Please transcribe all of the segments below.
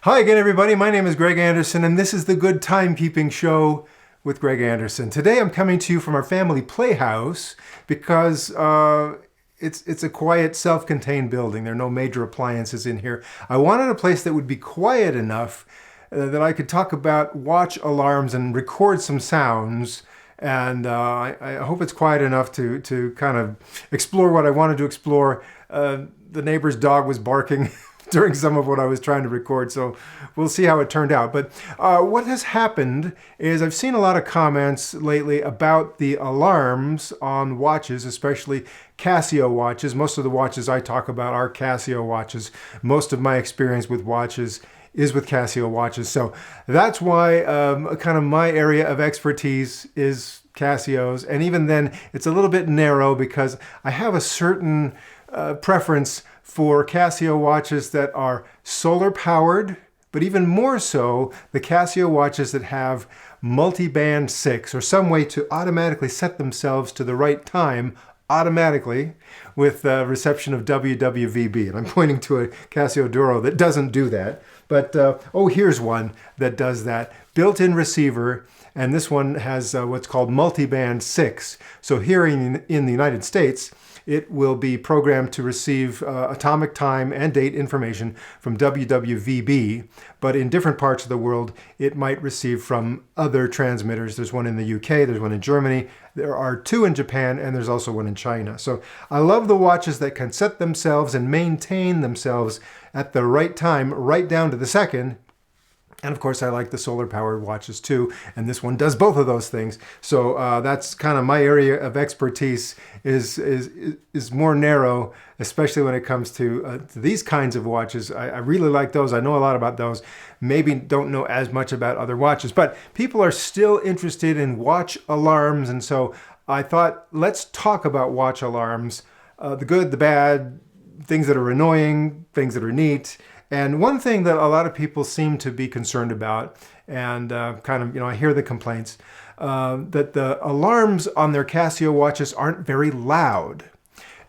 Hi again, everybody. My name is Greg Anderson, and this is the Good Timekeeping Show with Greg Anderson. Today, I'm coming to you from our family playhouse because it's a quiet, self-contained building. There are no major appliances in here. I wanted a place that would be quiet enough that I could talk about watch alarms and record some sounds. And I hope it's quiet enough to kind of explore what I wanted to explore. The neighbor's dog was barking during some of what I was trying to record, so we'll see how it turned out. But what has happened is I've seen a lot of comments lately about the alarms on watches, especially Casio watches. Most of the watches I talk about are Casio watches. Most of my experience with watches is with Casio watches. So that's why kind of my area of expertise is Casio's. And even then, it's a little bit narrow because I have a certain preference for Casio watches that are solar powered, but even more so, the Casio watches that have multi-band 6 or some way to automatically set themselves to the right time automatically with reception of WWVB. And I'm pointing to a Casio Duro that doesn't do that. But, here's one that does that. Built-in receiver, and this one has what's called multi-band 6. So here in the United States, it will be programmed to receive atomic time and date information from WWVB, but in different parts of the world, it might receive from other transmitters. There's one in the UK, there's one in Germany, there are 2 in Japan, and there's also one in China. So I love the watches that can set themselves and maintain themselves at the right time, right down to the second. And of course, I like the solar-powered watches too, and this one does both of those things. So that's kind of my area of expertise is more narrow, especially when it comes to these kinds of watches. I really like those. I know a lot about those. Maybe don't know as much about other watches, but people are still interested in watch alarms, and so I thought, let's talk about watch alarms, the good, the bad, things that are annoying, things that are neat. And one thing that a lot of people seem to be concerned about, and I hear the complaints, that the alarms on their Casio watches aren't very loud.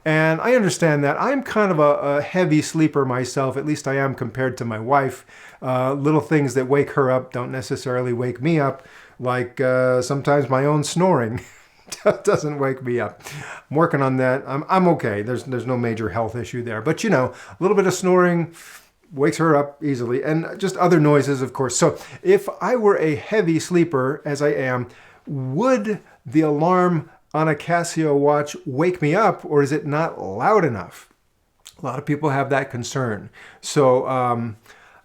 And I understand that. I'm kind of a heavy sleeper myself, at least I am compared to my wife. Little things that wake her up don't necessarily wake me up, like sometimes my own snoring. Doesn't wake me up. I'm working on that. I'm okay. There's no major health issue there. But a little bit of snoring wakes her up easily, and just other noises, of course. So if I were a heavy sleeper, as I am, would the alarm on a Casio watch wake me up, or is it not loud enough? A lot of people have that concern. So I'm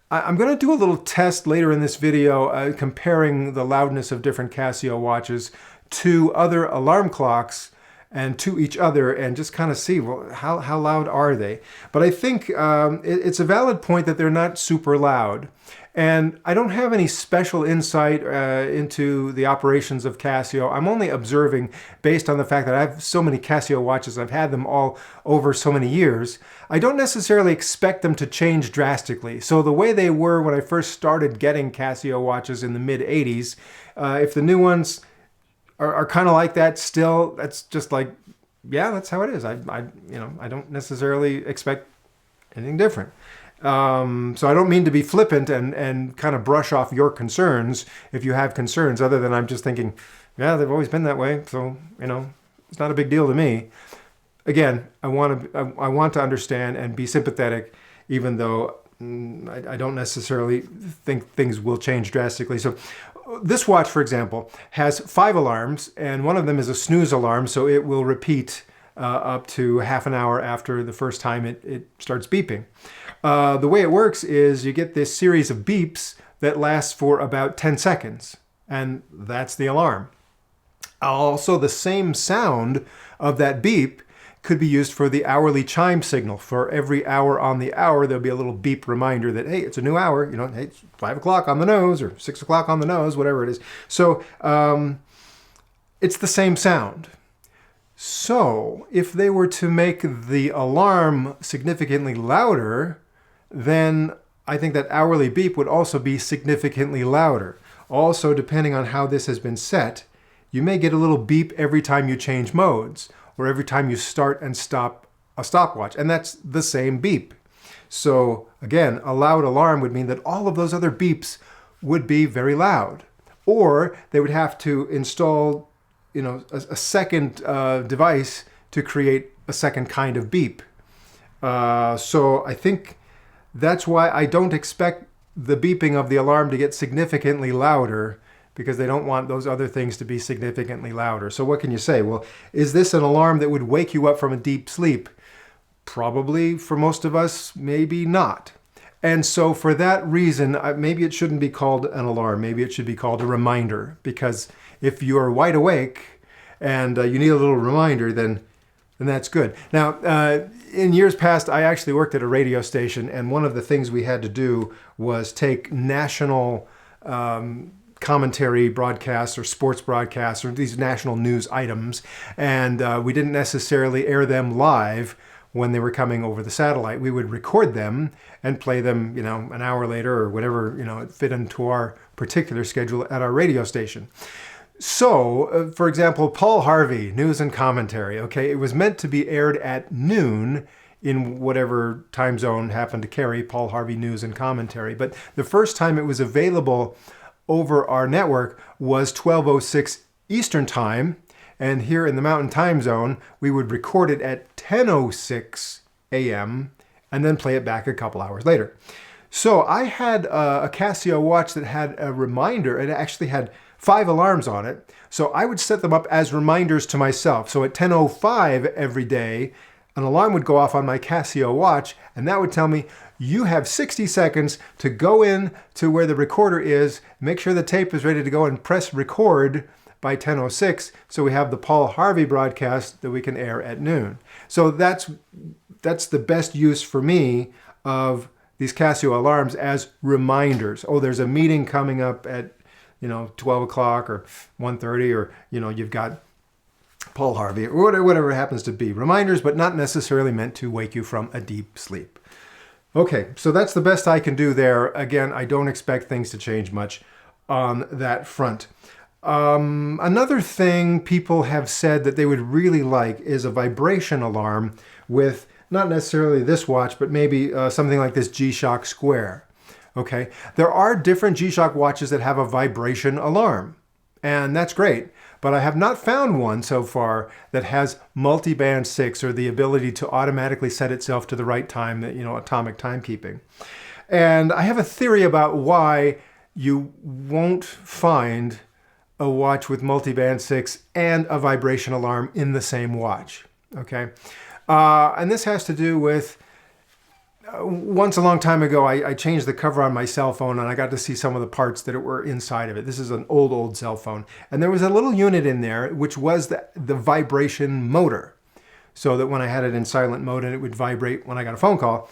going to do a little test later in this video comparing the loudness of different Casio watches to other alarm clocks and to each other, and just kind of see, well, how loud are they? But I think it's a valid point that they're not super loud. And I don't have any special insight into the operations of Casio. I'm only observing based on the fact that I have so many Casio watches. I've had them all over so many years. I don't necessarily expect them to change drastically. So the way they were when I first started getting Casio watches in the mid-'80s, if the new ones are kind of like that still, that's just like, yeah, that's how it is. I don't necessarily expect anything different. So I don't mean to be flippant and kind of brush off your concerns if you have concerns, other than I'm just thinking, yeah, they've always been that way. So, it's not a big deal to me. Again, I want to understand and be sympathetic, even though I don't necessarily think things will change drastically. So this watch, for example, has 5 alarms, and one of them is a snooze alarm, so it will repeat up to half an hour after the first time it starts beeping. The way it works is you get this series of beeps that lasts for about 10 seconds, and that's the alarm. Also, the same sound of that beep could be used for the hourly chime signal. For every hour on the hour, there'll be a little beep reminder that, hey, it's a new hour, hey, it's 5 o'clock on the nose or 6 o'clock on the nose, whatever it is. So it's the same sound. So if they were to make the alarm significantly louder, then I think that hourly beep would also be significantly louder. Also, depending on how this has been set, you may get a little beep every time you change modes, or every time you start and stop a stopwatch, and that's the same beep. So again, a loud alarm would mean that all of those other beeps would be very loud. Or they would have to install, a second device to create a second kind of beep. So I think that's why I don't expect the beeping of the alarm to get significantly louder, because they don't want those other things to be significantly louder. So what can you say? Well, is this an alarm that would wake you up from a deep sleep? Probably for most of us, maybe not. And so for that reason, maybe it shouldn't be called an alarm. Maybe it should be called a reminder, because if you're wide awake and you need a little reminder, then that's good. Now, in years past, I actually worked at a radio station, and one of the things we had to do was take national commentary broadcasts or sports broadcasts or these national news items, and we didn't necessarily air them live when they were coming over the satellite. We would record them and play them, an hour later or whatever, it fit into our particular schedule at our radio station. So, for example, Paul Harvey, news and commentary, okay, it was meant to be aired at noon in whatever time zone happened to carry Paul Harvey news and commentary. But the first time it was available over our network was 12:06 Eastern Time. And here in the Mountain Time Zone, we would record it at 10:06 a.m. and then play it back a couple hours later. So I had a Casio watch that had a reminder. It actually had 5 alarms on it. So I would set them up as reminders to myself. So at 10:05 every day, an alarm would go off on my Casio watch, and that would tell me, you have 60 seconds to go in to where the recorder is, make sure the tape is ready to go, and press record by 10:06, so we have the Paul Harvey broadcast that we can air at noon. So that's the best use for me of these Casio alarms, as reminders. Oh, there's a meeting coming up at 12 o'clock or 1:30, or you've got Paul Harvey, or whatever it happens to be. Reminders, but not necessarily meant to wake you from a deep sleep. Okay, so that's the best I can do there. Again, I don't expect things to change much on that front. Another thing people have said that they would really like is a vibration alarm with not necessarily this watch, but maybe something like this G-Shock Square. Okay, there are different G-Shock watches that have a vibration alarm, and that's great. But I have not found one so far that has multi-band 6, or the ability to automatically set itself to the right time, that atomic timekeeping. And I have a theory about why you won't find a watch with multi-band 6 and a vibration alarm in the same watch. Okay, and this has to do with once a long time ago, I changed the cover on my cell phone, and I got to see some of the parts that were inside of it. This is an old cell phone. And there was a little unit in there, which was the vibration motor. So that when I had it in silent mode and it would vibrate when I got a phone call,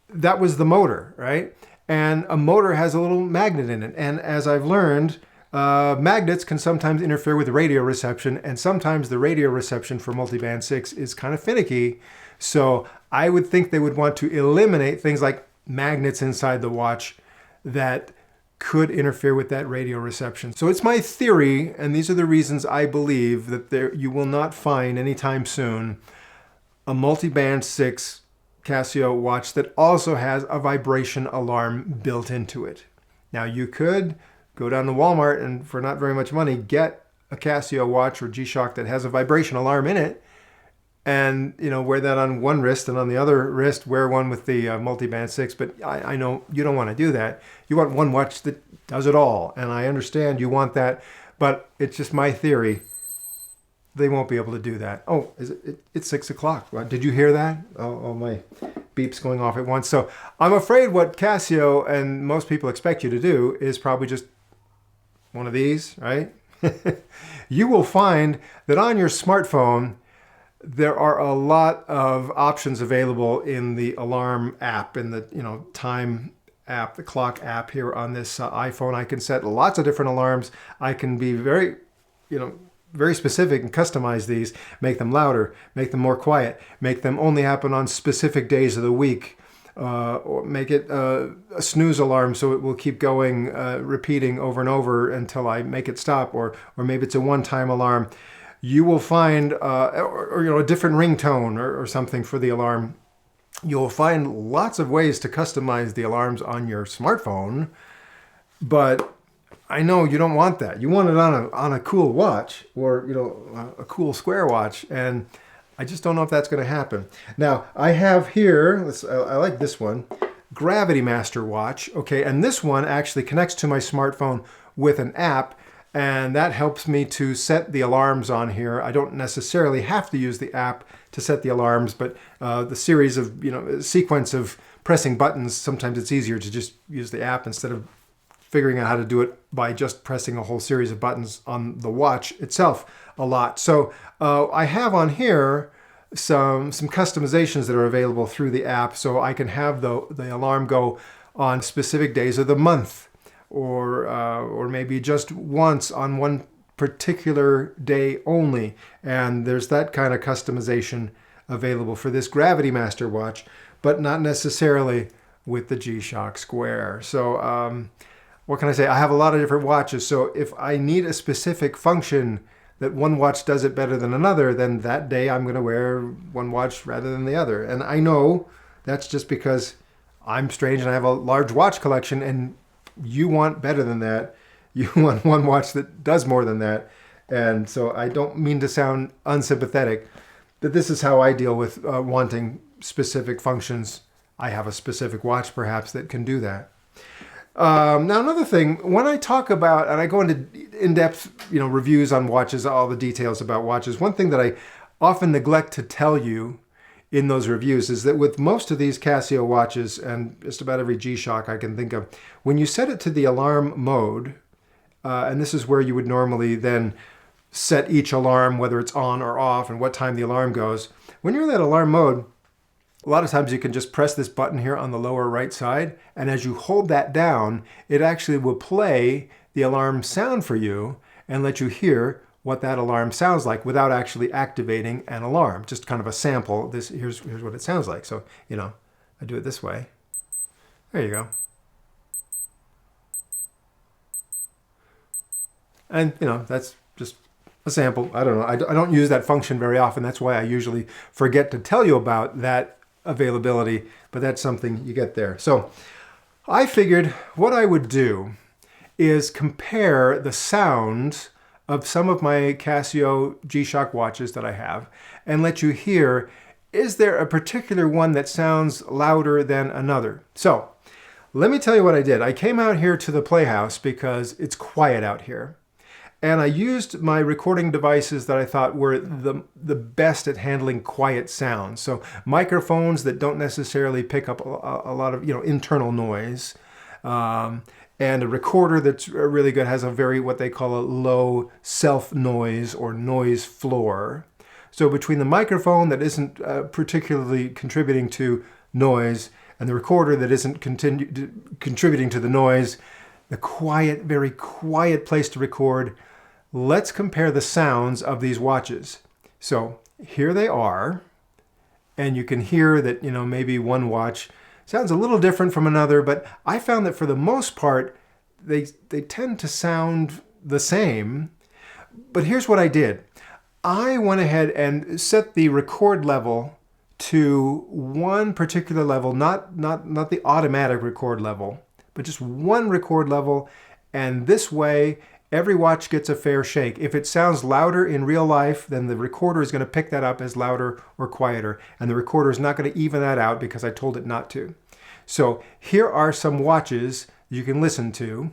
that was the motor, right? And a motor has a little magnet in it. And as I've learned, magnets can sometimes interfere with radio reception, and sometimes the radio reception for multiband 6 is kind of finicky. So I would think they would want to eliminate things like magnets inside the watch that could interfere with that radio reception. So it's my theory, and these are the reasons I believe that you will not find anytime soon a multiband 6 Casio watch that also has a vibration alarm built into it. Now you could go down to Walmart and for not very much money get a Casio watch or G-Shock that has a vibration alarm in it, and wear that on one wrist, and on the other wrist wear one with the multiband 6. But I know you don't want to do that. You want one watch that does it all, and I understand you want that, but it's just my theory. They won't be able to do that. Oh, it's 6 o'clock. Did you hear that? Oh, my beep's going off at once. So I'm afraid what Casio and most people expect you to do is probably just one of these, right? You will find that on your smartphone, there are a lot of options available in the alarm app, in the time app, the clock app here on this iPhone. I can set lots of different alarms. I can be very specific and customize these, make them louder, make them more quiet, make them only happen on specific days of the week, or make it a snooze alarm so it will keep going, repeating over and over until I make it stop, or maybe it's a one-time alarm. You will find, a different ringtone or something for the alarm. You'll find lots of ways to customize the alarms on your smartphone, but I know you don't want that. You want it on a cool watch, or a cool square watch, and I just don't know if that's going to happen. Now I have here, I like this one, Gravity Master watch. Okay, and this one actually connects to my smartphone with an app, and that helps me to set the alarms on here. I don't necessarily have to use the app to set the alarms, but the series of, sequence of pressing buttons, sometimes it's easier to just use the app instead of figuring out how to do it by just pressing a whole series of buttons on the watch itself a lot. So I have on here some customizations that are available through the app, so I can have the alarm go on specific days of the month, or maybe just once on one particular day only. And there's that kind of customization available for this Gravity Master watch, but not necessarily with the G-Shock Square. So what can I say? I have a lot of different watches, so if I need a specific function that one watch does it better than another, then that day I'm going to wear one watch rather than the other. And I know that's just because I'm strange and I have a large watch collection, and you want better than that. You want one watch that does more than that. And so I don't mean to sound unsympathetic, but this is how I deal with wanting specific functions. I have a specific watch perhaps that can do that. Now another thing, when I talk about, and I go into in-depth, reviews on watches, all the details about watches, one thing that I often neglect to tell you in those reviews is that with most of these Casio watches, and just about every G-Shock I can think of, when you set it to the alarm mode, and this is where you would normally then set each alarm, whether it's on or off, and what time the alarm goes. When you're in that alarm mode, a lot of times you can just press this button here on the lower right side, and as you hold that down, it actually will play the alarm sound for you and let you hear what that alarm sounds like without actually activating an alarm. Just kind of a sample. Here's what it sounds like. So, I do it this way. There you go. And, that's just a sample. I don't know. I don't use that function very often. That's why I usually forget to tell you about that availability, but that's something you get there. So I figured what I would do is compare the sound of some of my Casio G-Shock watches that I have and let you hear, is there a particular one that sounds louder than another? So let me tell you what I did. I came out here to the Playhouse because it's quiet out here. And I used my recording devices that I thought were the best at handling quiet sounds. So microphones that don't necessarily pick up a lot of internal noise, and a recorder that's really good, has a very what they call a low self noise or noise floor. So between the microphone that isn't particularly contributing to noise and the recorder that isn't contributing to the noise, the quiet, very quiet place to record. Let's compare the sounds of these watches. So here they are, and you can hear that, maybe one watch sounds a little different from another, but I found that for the most part, they tend to sound the same. But here's what I did. I went ahead and set the record level to one particular level, not the automatic record level, but just one record level, and this way, every watch gets a fair shake. If it sounds louder in real life, then the recorder is going to pick that up as louder or quieter. And the recorder is not going to even that out because I told it not to. So here are some watches you can listen to.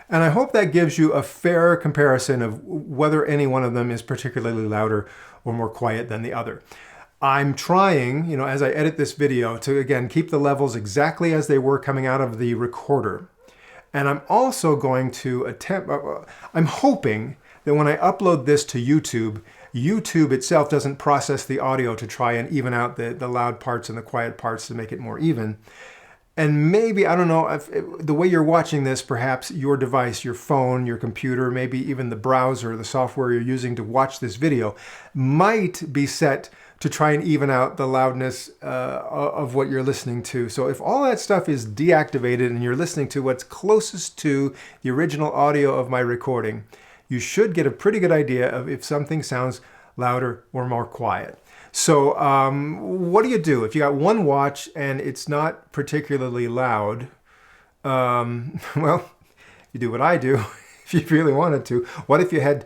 And I hope that gives you a fair comparison of whether any one of them is particularly louder or more quiet than the other. I'm trying, as I edit this video, to again keep the levels exactly as they were coming out of the recorder. And I'm also going to I'm hoping that when I upload this to YouTube, YouTube itself doesn't process the audio to try and even out the loud parts and the quiet parts to make it more even. And maybe, I don't know, if the way you're watching this, perhaps your device, your phone, your computer, maybe even the browser, the software you're using to watch this video might be set to try and even out the loudness of what you're listening to. So if all that stuff is deactivated and you're listening to what's closest to the original audio of my recording, you should get a pretty good idea of if something sounds louder or more quiet. So what do you do if you got one watch and it's not particularly loud? Well, you do what I do if you really wanted to. What if you had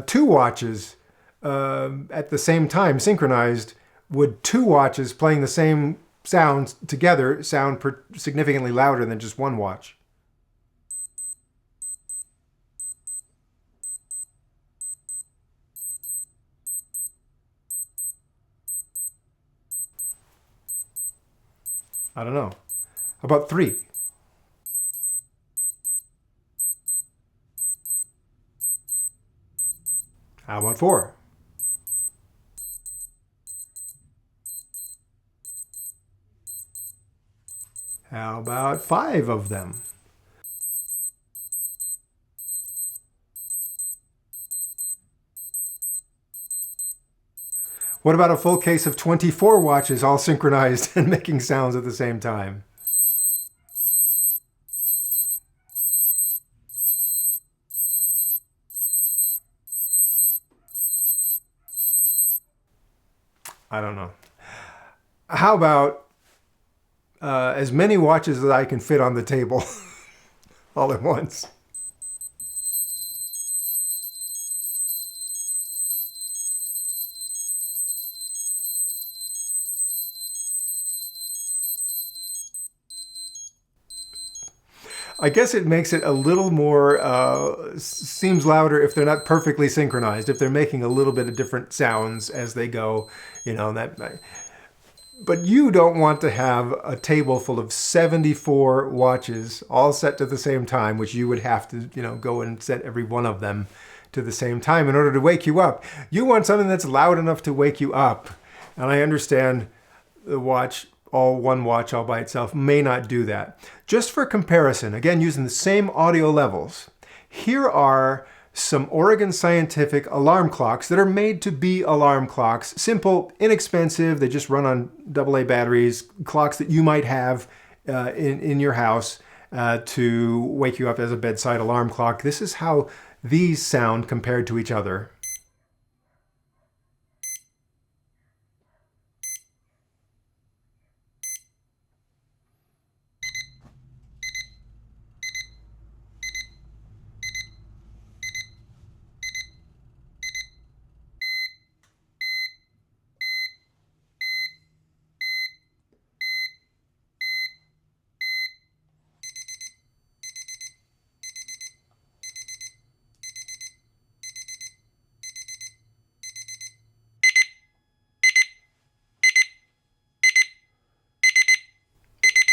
two watches at the same time synchronized? Would two watches playing the same sounds together sound significantly louder than just one watch? I don't know. How about three? How about four? How about five of them? What about a full case of 24 watches all synchronized and making sounds at the same time? I don't know. How about as many watches as I can fit on the table all at once? I guess it makes it a little more, seems louder if they're not perfectly synchronized, if they're making a little bit of different sounds as they go, But you don't want to have a table full of 74 watches all set to the same time, which you would have to, go and set every one of them to the same time in order to wake you up. You want something that's loud enough to wake you up. And I understand the one watch all by itself may not do that. Just for comparison, again, using the same audio levels, here are some Oregon Scientific alarm clocks that are made to be alarm clocks. Simple, inexpensive, they just run on AA batteries, clocks that you might have in your house to wake you up as a bedside alarm clock. This is how these sound compared to each other.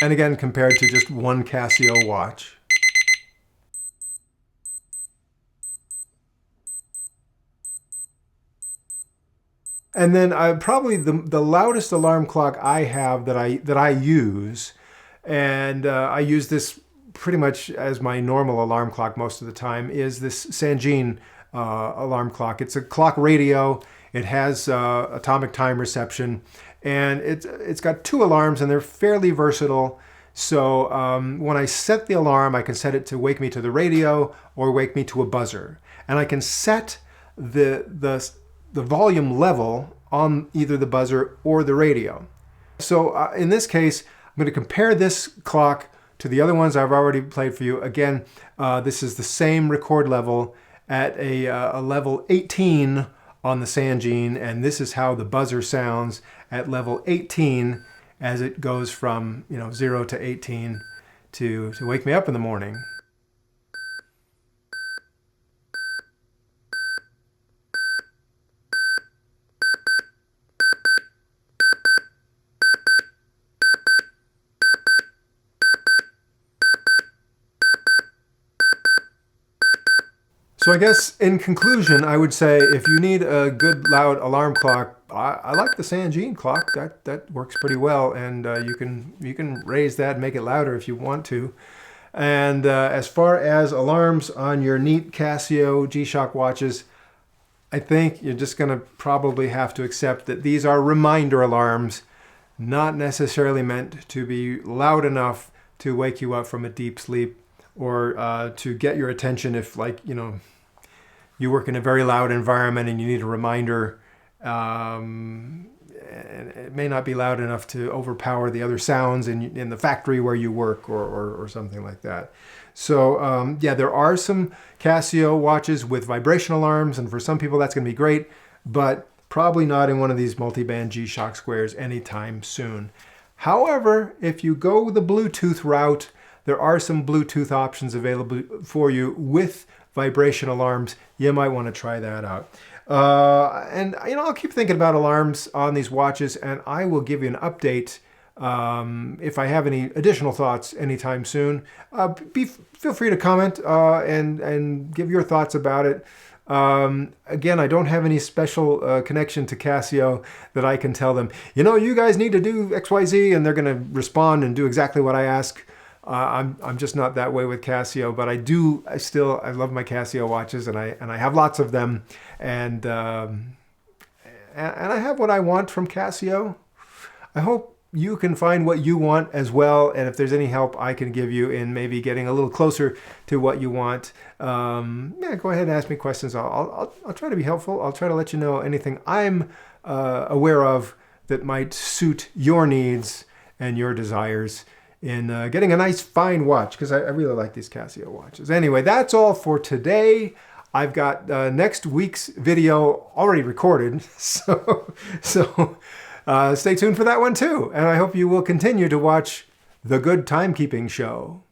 And again, compared to just one Casio watch. And then probably the loudest alarm clock I have that I use, and I use this pretty much as my normal alarm clock most of the time, is this Sangean alarm clock. It's a clock radio. It has atomic time reception, and it's got two alarms, and they're fairly versatile. So when I set the alarm, I can set it to wake me to the radio or wake me to a buzzer, and I can set the volume level on either the buzzer or the radio. So in this case, I'm going to compare this clock to the other ones I've already played for you. Again, this is the same record level at a level 18 on the Sangean, and this is how the buzzer sounds at level 18 as it goes from 0 to 18 to wake me up in the morning. So I guess in conclusion, I would say if you need a good loud alarm clock, I like the Sanjean clock. That works pretty well, and you can raise that and make it louder if you want to. And as far as alarms on your neat Casio G-Shock watches, I think you're just going to probably have to accept that these are reminder alarms, not necessarily meant to be loud enough to wake you up from a deep sleep or to get your attention if, like, you work in a very loud environment and you need a reminder. And it may not be loud enough to overpower the other sounds in the factory where you work or something like that. So yeah, there are some Casio watches with vibration alarms, and for some people that's going to be great, but probably not in one of these multi-band G-Shock squares anytime soon. However, if you go the Bluetooth route, there are some Bluetooth options available for you with vibration alarms. You might want to try that out. And I'll keep thinking about alarms on these watches, and I will give you an update if I have any additional thoughts anytime soon. Feel free to comment and give your thoughts about it. Again, I don't have any special connection to Casio that I can tell them, you guys need to do XYZ, and they're going to respond and do exactly what I ask. I'm just not that way with Casio, but I love my Casio watches, and I have lots of them, and I have what I want from Casio. I hope you can find what you want as well, and if there's any help I can give you in maybe getting a little closer to what you want, yeah, go ahead and ask me questions. I'll try to be helpful. I'll try to let you know anything I'm aware of that might suit your needs and your desires in getting a nice fine watch, because I really like these Casio watches. Anyway, that's all for today. I've got next week's video already recorded, so stay tuned for that one too. And I hope you will continue to watch The Good Timekeeping Show.